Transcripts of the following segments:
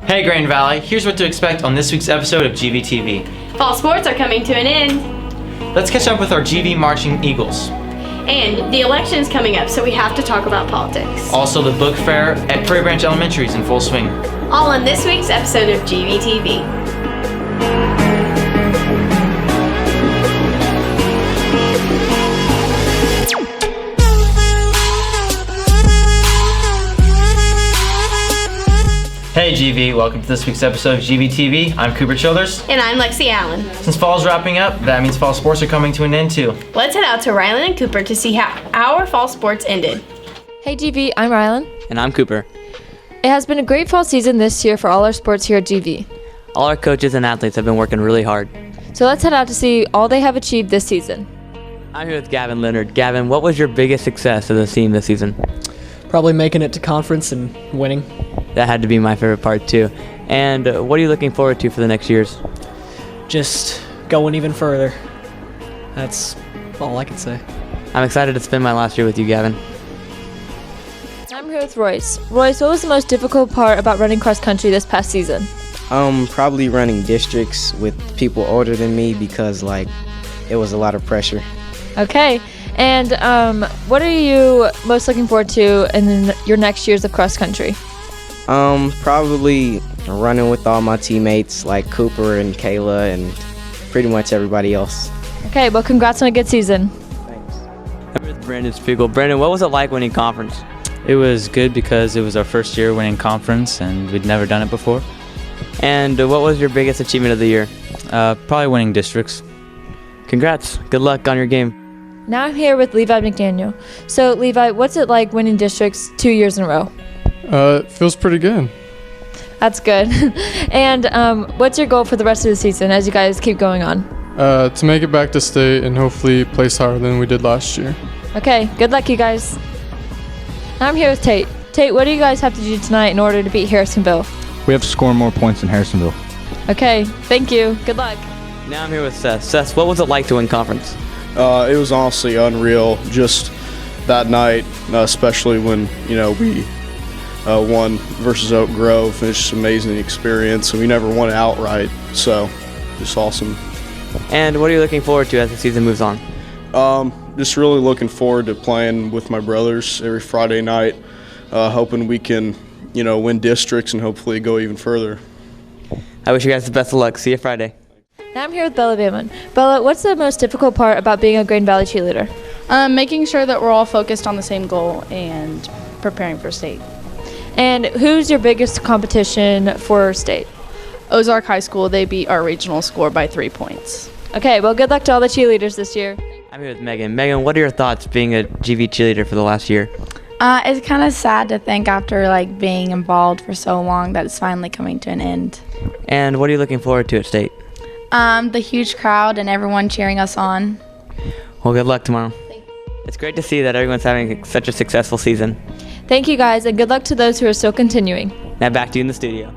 Hey Grand Valley, here's what to expect on this week's episode of GVTV. Fall sports are coming to an end. Let's catch up with our GV Marching Eagles. And the election is coming up, so we have to talk about politics. Also, the book fair at Prairie Branch Elementary is in full swing. All on this week's episode of GVTV. Hey GV, welcome to this week's episode of GVTV. I'm Cooper Childers. And I'm Lexi Allen. Since fall's wrapping up, that means fall sports are coming to an end too. Let's head out to Rylan and Cooper to see how our fall sports ended. Hey GV, I'm Rylan. And I'm Cooper. It has been a great fall season this year for all our sports here at GV. All our coaches and athletes have been working really hard. So let's head out to see all they have achieved this season. I'm here with Gavin Lenard. Gavin, what was your biggest success of the team this season? Probably making it to conference and winning. That had to be my favorite part too. And what are you looking forward to for the next years? Just going even further. That's all I can say. I'm excited to spend my last year with you, Gavin. I'm here with Royce. Royce, what was the most difficult part about running cross country this past season? Probably running districts with people older than me because it was a lot of pressure. Okay. And what are you most looking forward to in your next years of cross country? Probably running with all my teammates like Cooper and Kayla and pretty much everybody else. Okay, well congrats on a good season. Thanks. I'm with Brandon Speigle. Brandon, what was it like winning conference? It was good because it was our first year winning conference and we'd never done it before. And what was your biggest achievement of the year? Probably winning districts. Congrats. Good luck on your game. Now I'm here with Levi McDaniel. So Levi, what's it like winning districts 2 years in a row? It feels pretty good. That's good. And what's your goal for the rest of the season as you guys keep going on? To make it back to state and hopefully place higher than we did last year. Okay, good luck you guys. Now I'm here with Tate. Tate, what do you guys have to do tonight in order to beat Harrisonville? We have to score more points than Harrisonville. Okay, thank you. Good luck. Now I'm here with Seth. Seth, what was it like to win conference? It was honestly unreal just that night, especially when, we won versus Oak Grove. It's just an amazing experience, and we never won it outright, so just awesome. And what are you looking forward to as the season moves on? Just really looking forward to playing with my brothers every Friday night, hoping we can, win districts and hopefully go even further. I wish you guys the best of luck. See you Friday. Now I'm here with Bella Bamman. Bella, what's the most difficult part about being a Grand Valley cheerleader? Making sure that we're all focused on the same goal and preparing for state. And who's your biggest competition for state? Ozark High School, they beat our regional score by 3 points. Okay, well good luck to all the cheerleaders this year. I'm here with Meghan. Meghan, what are your thoughts being a GV cheerleader for the last year? It's kind of sad to think after being involved for so long that it's finally coming to an end. And what are you looking forward to at state? The huge crowd and everyone cheering us on. Well, good luck tomorrow. It's great to see that everyone's having such a successful season. Thank you guys, and good luck to those who are still continuing. Now back to you in the studio.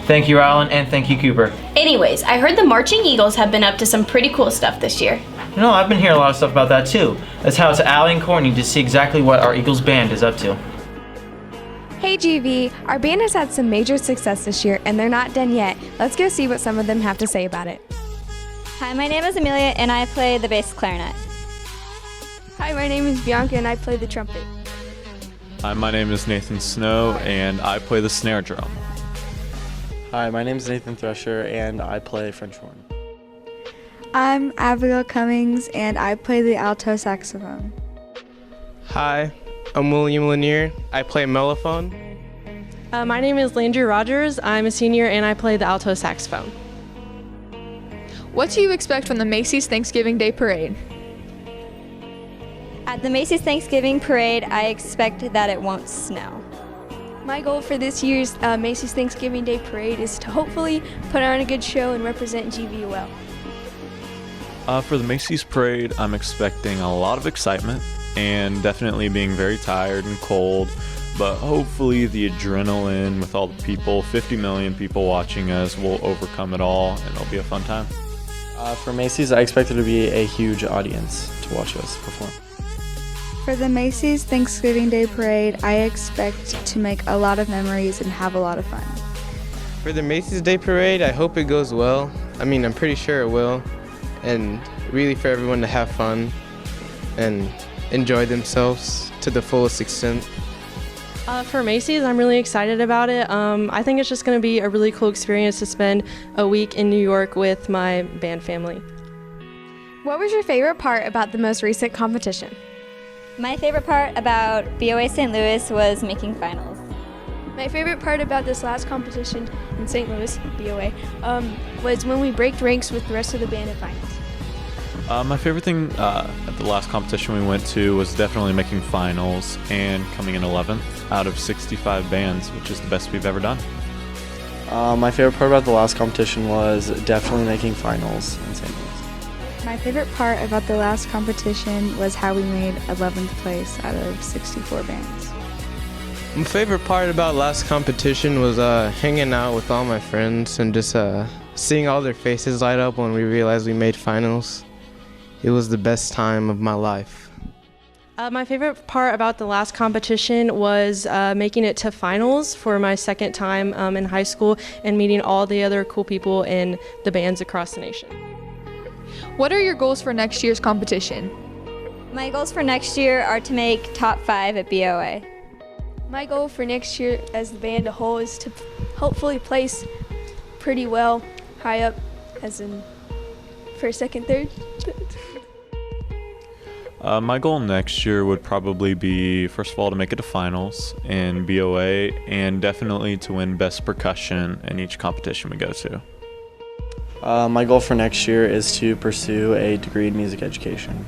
Thank you Rylan and thank you Cooper. Anyways, I heard the Marching Eagles have been up to some pretty cool stuff this year. I've been hearing a lot of stuff about that too. Let's head out to Allie and Cortnee to see exactly what our Eagles band is up to. Hey GV, our band has had some major success this year and they're not done yet. Let's go see what some of them have to say about it. Hi, my name is Amelia and I play the bass clarinet. Hi, my name is Bianca and I play the trumpet. Hi, my name is Nathan Snow and I play the snare drum. Hi, my name is Nathan Thresher and I play French horn. I'm Abigail Cummings and I play the alto saxophone. Hi, I'm William Lanier. I play mellophone. My name is Landry Rogers. I'm a senior and I play the alto saxophone. What do you expect from the Macy's Thanksgiving Day Parade? At the Macy's Thanksgiving Parade, I expect that it won't snow. My goal for this year's Macy's Thanksgiving Day Parade is to hopefully put on a good show and represent GV well. For the Macy's Parade, I'm expecting a lot of excitement and definitely being very tired and cold, but hopefully the adrenaline with all the people, 50 million people watching us, will overcome it all and it'll be a fun time. For Macy's, I expect it to be a huge audience to watch us perform. For the Macy's Thanksgiving Day Parade, I expect to make a lot of memories and have a lot of fun. For the Macy's Day Parade, I hope it goes well. I mean, I'm pretty sure it will. And really for everyone to have fun and enjoy themselves to the fullest extent. For Macy's, I'm really excited about it. I think it's just going to be a really cool experience to spend a week in New York with my band family. What was your favorite part about the most recent competition? My favorite part about BOA St. Louis was making finals. My favorite part about this last competition in St. Louis, BOA, was when we braked ranks with the rest of the band at finals. My favorite thing at the last competition we went to was definitely making finals and coming in 11th out of 65 bands, which is the best we've ever done. My favorite part about the last competition was definitely making finals in St. Louis. My favorite part about the last competition was how we made 11th place out of 64 bands. My favorite part about last competition was hanging out with all my friends and just seeing all their faces light up when we realized we made finals. It was the best time of my life. My favorite part about the last competition was making it to finals for my second time in high school and meeting all the other cool people in the bands across the nation. What are your goals for next year's competition? My goals for next year are to make top 5 at BOA. My goal for next year as the band a whole is to hopefully place pretty well high up, as in first, second, third. My goal next year would probably be, first of all, to make it to finals in BOA and definitely to win best percussion in each competition we go to. My goal for next year is to pursue a degree in music education.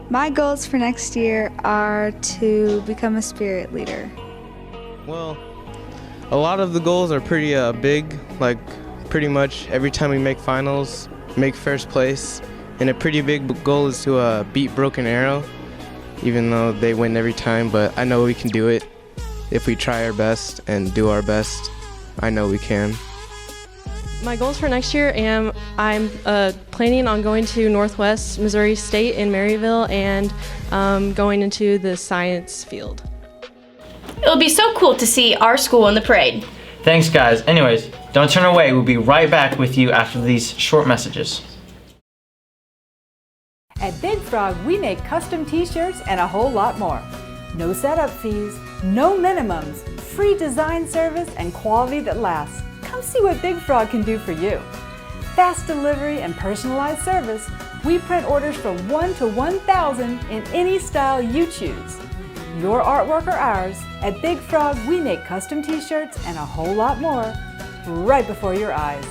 My goals for next year are to become a spirit leader. Well, a lot of the goals are pretty big, like pretty much every time we make finals, make first place. And a pretty big goal is to beat Broken Arrow, even though they win every time, but I know we can do it. If we try our best and do our best, I know we can. My goals for next year I'm planning on going to Northwest Missouri State in Maryville and going into the science field. It'll be so cool to see our school in the parade. Thanks, guys. Anyways, don't turn away. We'll be right back with you after these short messages. At Big Frog, we make custom t-shirts and a whole lot more. No setup fees, no minimums, free design service, and quality that lasts. Come see what Big Frog can do for you. Fast delivery and personalized service. We print orders from 1 to 1,000 in any style you choose. Your artwork or ours, at Big Frog, we make custom t-shirts and a whole lot more right before your eyes.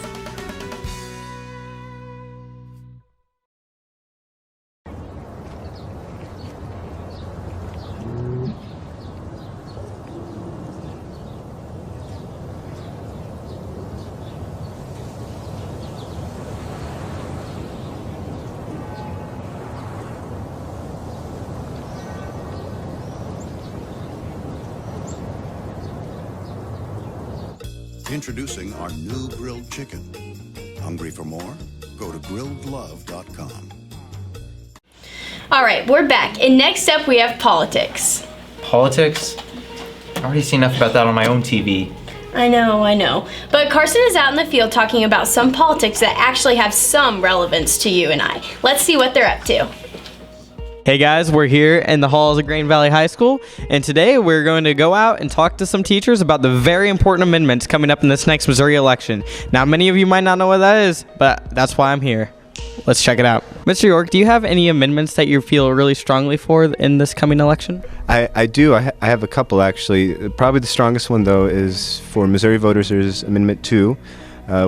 Introducing our new grilled chicken. Hungry for more? Go to grilledlove.com. All right, we're back. And next up, we have politics. Politics? I already see enough about that on my own TV. I know. But Carsen is out in the field talking about some politics that actually have some relevance to you and I. Let's see what they're up to. Hey guys, we're here in the halls of Green Valley High School, and today we're going to go out and talk to some teachers about the very important amendments coming up in this next Missouri election. Now, many of you might not know what that is, but that's why I'm here. Let's check it out. Mr. York, do you have any amendments that you feel really strongly for in this coming election? I do. I have a couple, actually. Probably the strongest one, though, is for Missouri voters. There's Amendment 2,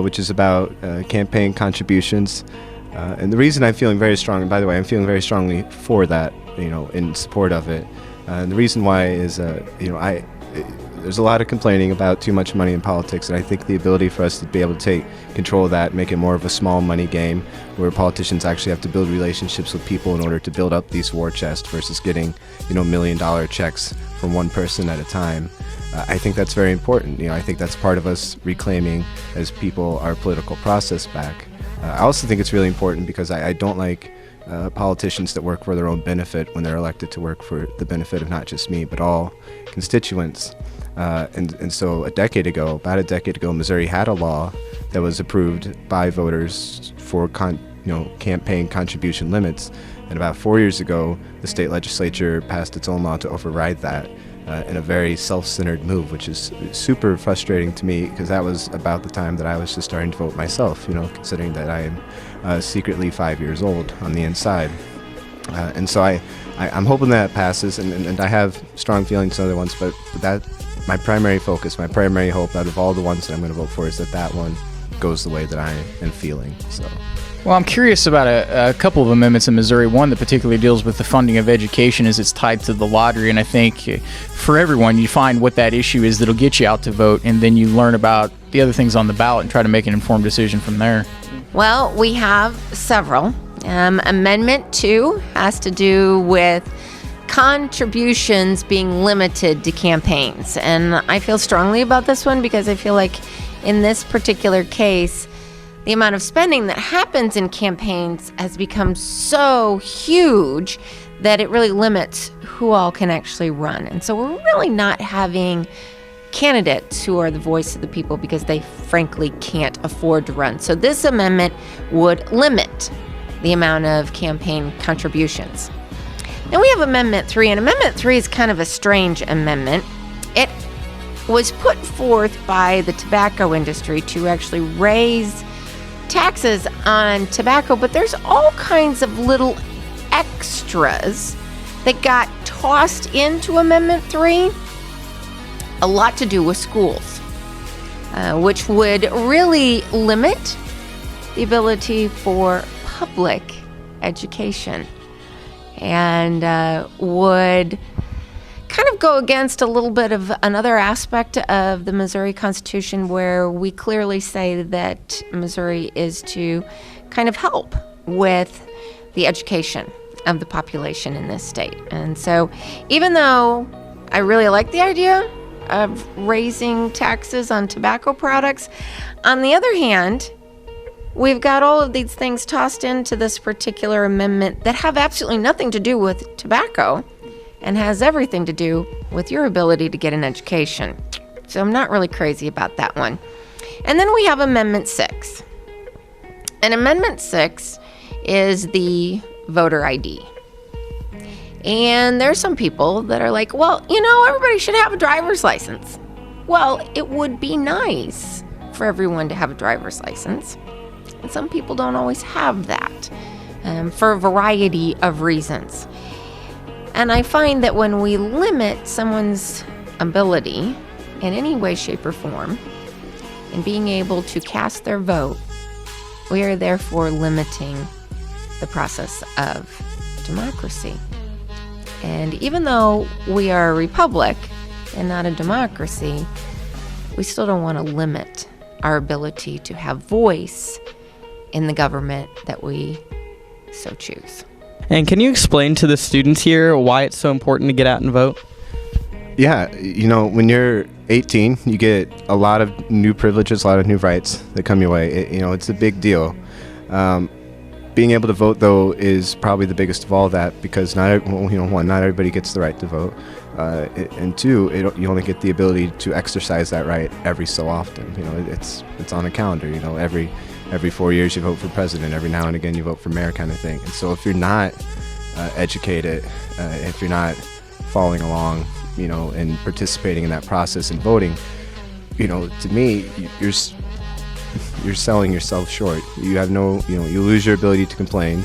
which is about campaign contributions. And the reason I'm feeling very strong, and by the way, I'm feeling very strongly for that, in support of it. And the reason why is, there's a lot of complaining about too much money in politics, and I think the ability for us to be able to take control of that, make it more of a small money game, where politicians actually have to build relationships with people in order to build up these war chests versus getting, $1 million checks from one person at a time. I think that's very important. I think that's part of us reclaiming, as people, our political process back. I also think it's really important because I don't like politicians that work for their own benefit when they're elected to work for the benefit of not just me, but all constituents. And so about a decade ago, Missouri had a law that was approved by voters for campaign contribution limits. And about 4 years ago, the state legislature passed its own law to override that in a very self-centered move, which is super frustrating to me because that was about the time that I was just starting to vote myself, considering that I am secretly 5 years old on the inside. And so I'm hoping that passes, and I have strong feelings on other ones, but that my primary focus, my primary hope out of all the ones that I'm going to vote for is that one goes the way that I am feeling. So. Well, I'm curious about a couple of amendments in Missouri. One that particularly deals with the funding of education as it's tied to the lottery. And I think for everyone, you find what that issue is that'll get you out to vote, and then you learn about the other things on the ballot and try to make an informed decision from there. Well, we have several. Amendment 2 has to do with contributions being limited to campaigns. And I feel strongly about this one because I feel like in this particular case, the amount of spending that happens in campaigns has become so huge that it really limits who all can actually run. And so we're really not having candidates who are the voice of the people because they frankly can't afford to run. So this amendment would limit the amount of campaign contributions. Then we have Amendment 3, and Amendment 3 is kind of a strange amendment. It was put forth by the tobacco industry to actually raise taxes on tobacco, but there's all kinds of little extras that got tossed into Amendment 3, a lot to do with schools, which would really limit the ability for public education and would kind of go against a little bit of another aspect of the Missouri Constitution where we clearly say that Missouri is to kind of help with the education of the population in this state. And so even though I really like the idea of raising taxes on tobacco products, on the other hand, we've got all of these things tossed into this particular amendment that have absolutely nothing to do with tobacco and has everything to do with your ability to get an education. So I'm not really crazy about that one. And then we have Amendment 6. And Amendment 6 is the voter ID. And there's some people that are like, well, everybody should have a driver's license. Well, it would be nice for everyone to have a driver's license. And some people don't always have that for a variety of reasons. And I find that when we limit someone's ability in any way, shape, or form in being able to cast their vote, we are therefore limiting the process of democracy. And even though we are a republic and not a democracy, we still don't want to limit our ability to have voice in the government that we so choose. And can you explain to the students here why it's so important to get out and vote? Yeah, when you're 18, you get a lot of new privileges, a lot of new rights that come your way. It's a big deal. Being able to vote, though, is probably the biggest of all that because not everybody gets the right to vote, and two, you only get the ability to exercise that right every so often. It's on a calendar. Every 4 years you vote for president. Every now and again you vote for mayor, kind of thing. And so if you're not educated, if you're not following along, and participating in that process and voting, to me, you're selling yourself short. You have you lose your ability to complain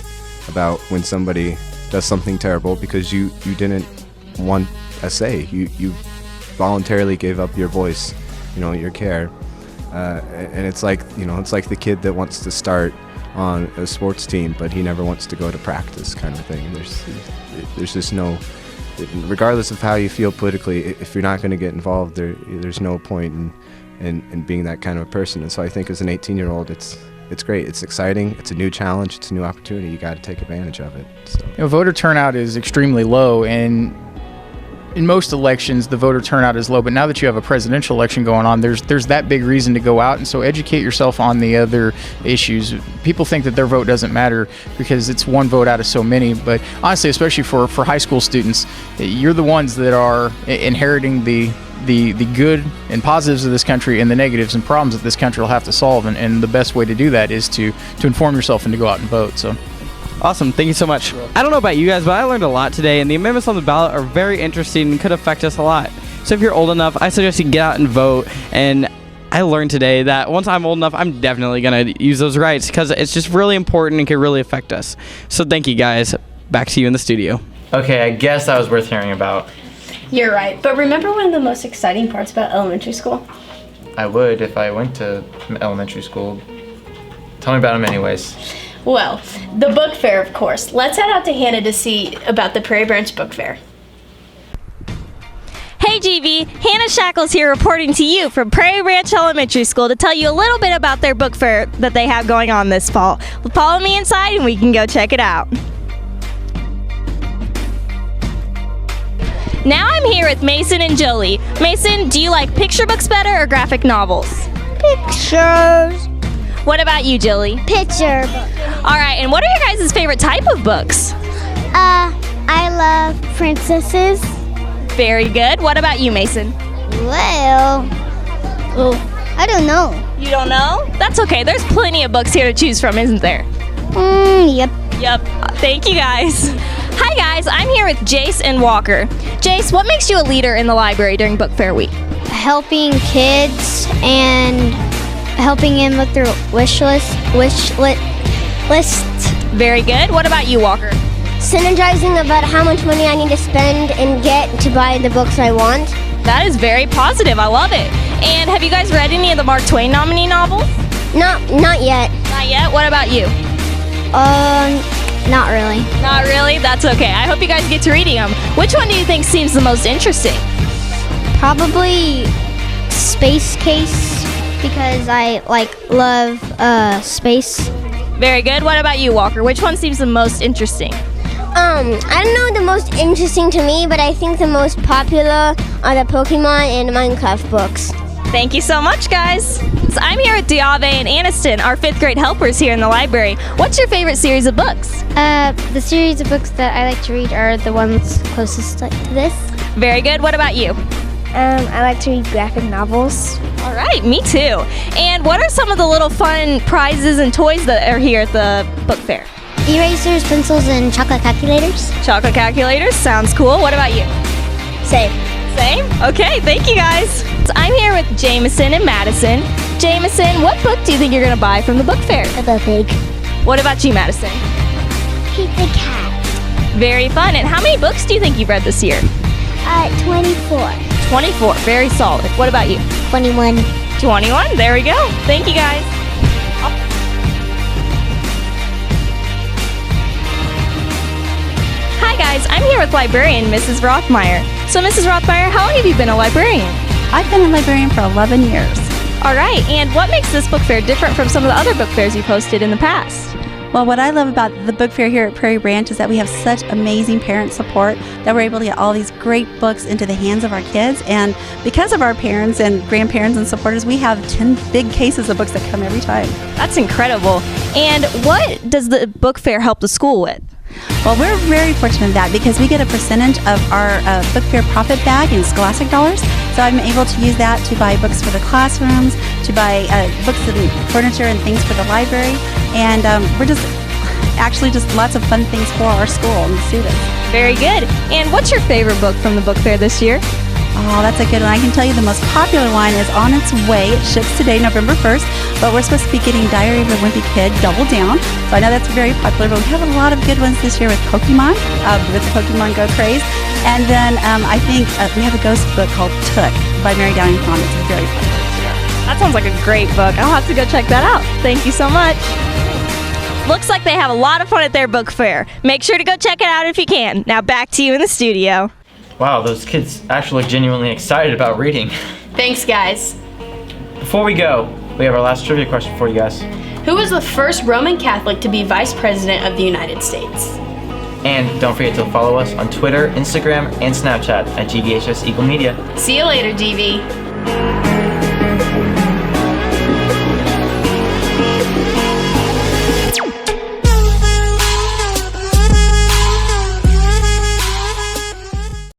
about when somebody does something terrible because you didn't want a say. You voluntarily gave up your voice, your care. And it's like the kid that wants to start on a sports team, but he never wants to go to practice, kind of thing. There's just no, regardless of how you feel politically, if you're not going to get involved, there's no point in being that kind of a person. And so I think as an 18-year-old, it's great. It's exciting. It's a new challenge. It's a new opportunity. You got to take advantage of it. So. Voter turnout is extremely low, and in most elections, the voter turnout is low, but now that you have a presidential election going on, there's that big reason to go out, and so educate yourself on the other issues. People think that their vote doesn't matter because it's one vote out of so many, but honestly, especially for high school students, you're the ones that are inheriting the good and positives of this country and the negatives and problems that this country will have to solve, and the best way to do that is to inform yourself and to go out and vote. So. Awesome. Thank you so much. I don't know about you guys, but I learned a lot today, and the amendments on the ballot are very interesting and could affect us a lot. So if you're old enough, I suggest you get out and vote. And I learned today that once I'm old enough, I'm definitely going to use those rights because it's just really important and can really affect us. So thank you, guys. Back to you in the studio. Okay, I guess that was worth hearing about. You're right, but remember one of the most exciting parts about elementary school? I would if I went to elementary school. Tell me about them anyways. Well, the book fair, of course. Let's head out to Hannah to see about the Prairie Branch Book Fair. Hey GV, Hannah Shackles here reporting to you from Prairie Branch Elementary School to tell you a little bit about their book fair that they have going on this fall. Follow me inside and we can go check it out. Now I'm here with Mason and Jolie. Mason, do you like picture books better or graphic novels? Pictures. What about you, Jolie? Picture book. All right, and what are your guys' favorite type of books? I love princesses. Very good. What about you, Mason? Well, I don't know. You don't know? That's okay. There's plenty of books here to choose from, isn't there? Yep. Yep. Thank you, guys. Hi, guys. I'm here with Jace and Walker. Jace, what makes you a leader in the library during Book Fair Week? Helping kids and helping them with their wish list. Very good. What about you, Walker? Synergizing about how much money I need to spend and get to buy the books I want. That is very positive. I love it. And have you guys read any of the Mark Twain nominee novels? Not yet. Not yet? What about you? Not really. Not really? That's okay. I hope you guys get to reading them. Which one do you think seems the most interesting? Probably Space Case, because I love space. Very good. What about you, Walker? Which one seems the most interesting? I don't know the most interesting to me, but I think the most popular are the Pokemon and Minecraft books. Thank you so much, guys. So I'm here with Diave and Aniston, our 5th grade helpers here in the library. What's your favorite series of books? The series of books that I like to read are the ones closest to this. Very good. What about you? I like to read graphic novels. All right, me too. And what are some of the little fun prizes and toys that are here at the book fair? Erasers, pencils, and chocolate calculators. Chocolate calculators, sounds cool. What about you? Same. Same? Okay, thank you guys. So I'm here with Jameson and Madison. Jameson, what book do you think you're going to buy from the book fair? The Pig. What about you, Madison? Pizza Cat. Very fun. And how many books do you think you've read this year? 24. 24, very solid. What about you? 21. 21, there we go. Thank you, guys. Hi, guys. I'm here with librarian Mrs. Rothmeyer. So, Mrs. Rothmeyer, how long have you been a librarian? I've been a librarian for 11 years. All right, and what makes this book fair different from some of the other book fairs you've hosted in the past? Well, what I love about the book fair here at Prairie Branch is that we have such amazing parent support that we're able to get all these great books into the hands of our kids. And because of our parents and grandparents and supporters, we have 10 big cases of books that come every time. That's incredible. And what does the book fair help the school with? Well, we're very fortunate in that because we get a percentage of our book fair profit bag in Scholastic dollars. So I'm able to use that to buy books for the classrooms, to buy books and furniture and things for the library. And we're just lots of fun things for our school and the students. Very good. And what's your favorite book from the book fair this year? Oh, that's a good one. I can tell you the most popular one is On Its Way. It ships today, November 1st, but we're supposed to be getting Diary of a Wimpy Kid, Double Down. So I know that's very popular, but we have a lot of good ones this year with Pokemon, with the Pokemon Go craze. And then I think we have a ghost book called Took by Mary Downing Pond. It's very popular this year. That sounds like a great book. I'll have to go check that out. Thank you so much. Looks like they have a lot of fun at their book fair. Make sure to go check it out if you can. Now back to you in the studio. Wow, those kids actually look genuinely excited about reading. Thanks, guys. Before we go, we have our last trivia question for you guys. Who was the first Roman Catholic to be Vice President of the United States? And don't forget to follow us on Twitter, Instagram, and Snapchat at GVHS Eagle Media. See you later, GV.